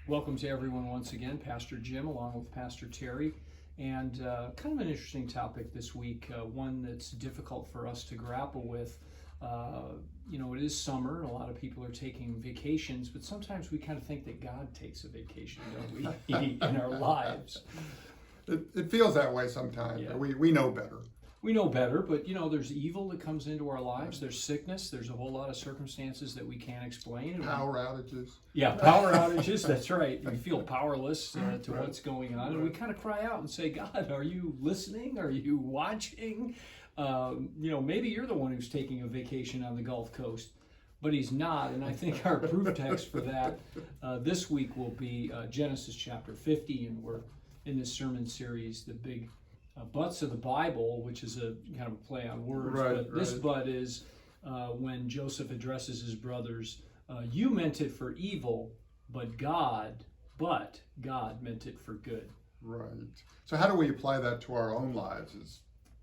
Welcome to everyone once again. Pastor Jim along with Pastor Terry. And kind of an interesting topic this week, one that's difficult for us to grapple with. It is summer and a lot of people are taking vacations, but sometimes we kind of think that God takes a vacation, don't we, in our lives. It feels that way sometimes, Yeah. but we know better. We know better, but there's evil that comes into our lives. There's sickness. There's a whole lot of circumstances that we can't explain. Power outages. Yeah, power outages, that's right. We feel powerless to Right. what's going on. And we kind of cry out and say, God, are you listening? Are you watching? Maybe you're the one who's taking a vacation on the Gulf Coast, but he's not. And I think our proof text for that this week will be Genesis chapter 50. And we're in this sermon series, the big butts of the Bible, which is a kind of a play on words. Right, This butt is when Joseph addresses his brothers. You meant it for evil, but God meant it for good. Right. So how do we apply that to our own lives? Is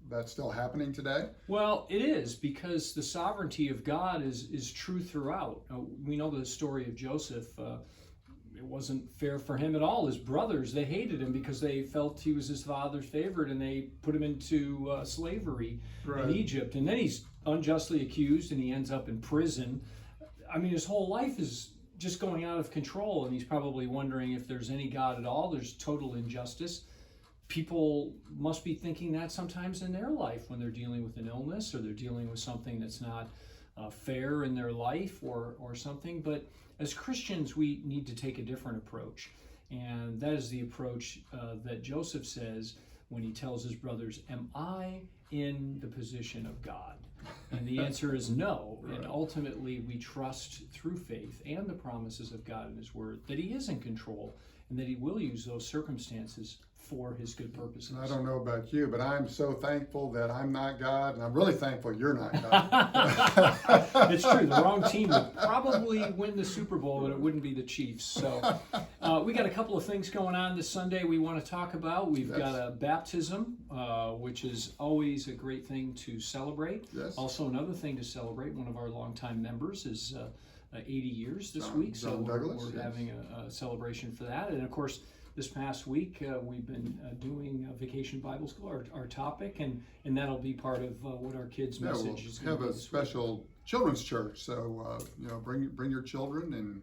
that still happening today? Well, it is, because the sovereignty of God is true throughout. We know the story of Joseph. It wasn't fair for him at all. His brothers, they hated him because they felt he was his father's favorite, and they put him into slavery Right. in Egypt. And then he's unjustly accused and he ends up in prison. I mean, his whole life is just going out of control, and he's probably wondering if there's any God at all. There's total injustice. People must be thinking that sometimes in their life when they're dealing with an illness or they're dealing with something that's not fair in their life or something. But as Christians, we need to take a different approach. And that is the approach that Joseph says when he tells his brothers, am I in the position of God? And the answer is no. Right. And ultimately, we trust through faith and the promises of God and his word that he is in control and that he will use those circumstances for his good purposes. And I don't know about you, but I'm so thankful that I'm not God, and I'm really thankful you're not God. It's true. The wrong team would probably win the Super Bowl, but it wouldn't be the Chiefs. So we got a couple of things going on this Sunday we want to talk about. We've got a baptism, which is always a great thing to celebrate. Yes. Also, another thing to celebrate, one of our longtime members is 80 years this week. So John Douglas, we're yes. having a celebration for that. And of course, this past week, we've been doing Vacation Bible School, our topic, and that'll be part of what our kids' message is We'll going to have be a this week. special children's church, so bring your children, and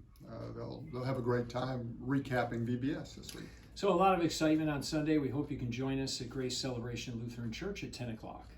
they'll have a great time recapping VBS this week. So a lot of excitement on Sunday. We hope you can join us at Grace Celebration Lutheran Church at 10 o'clock.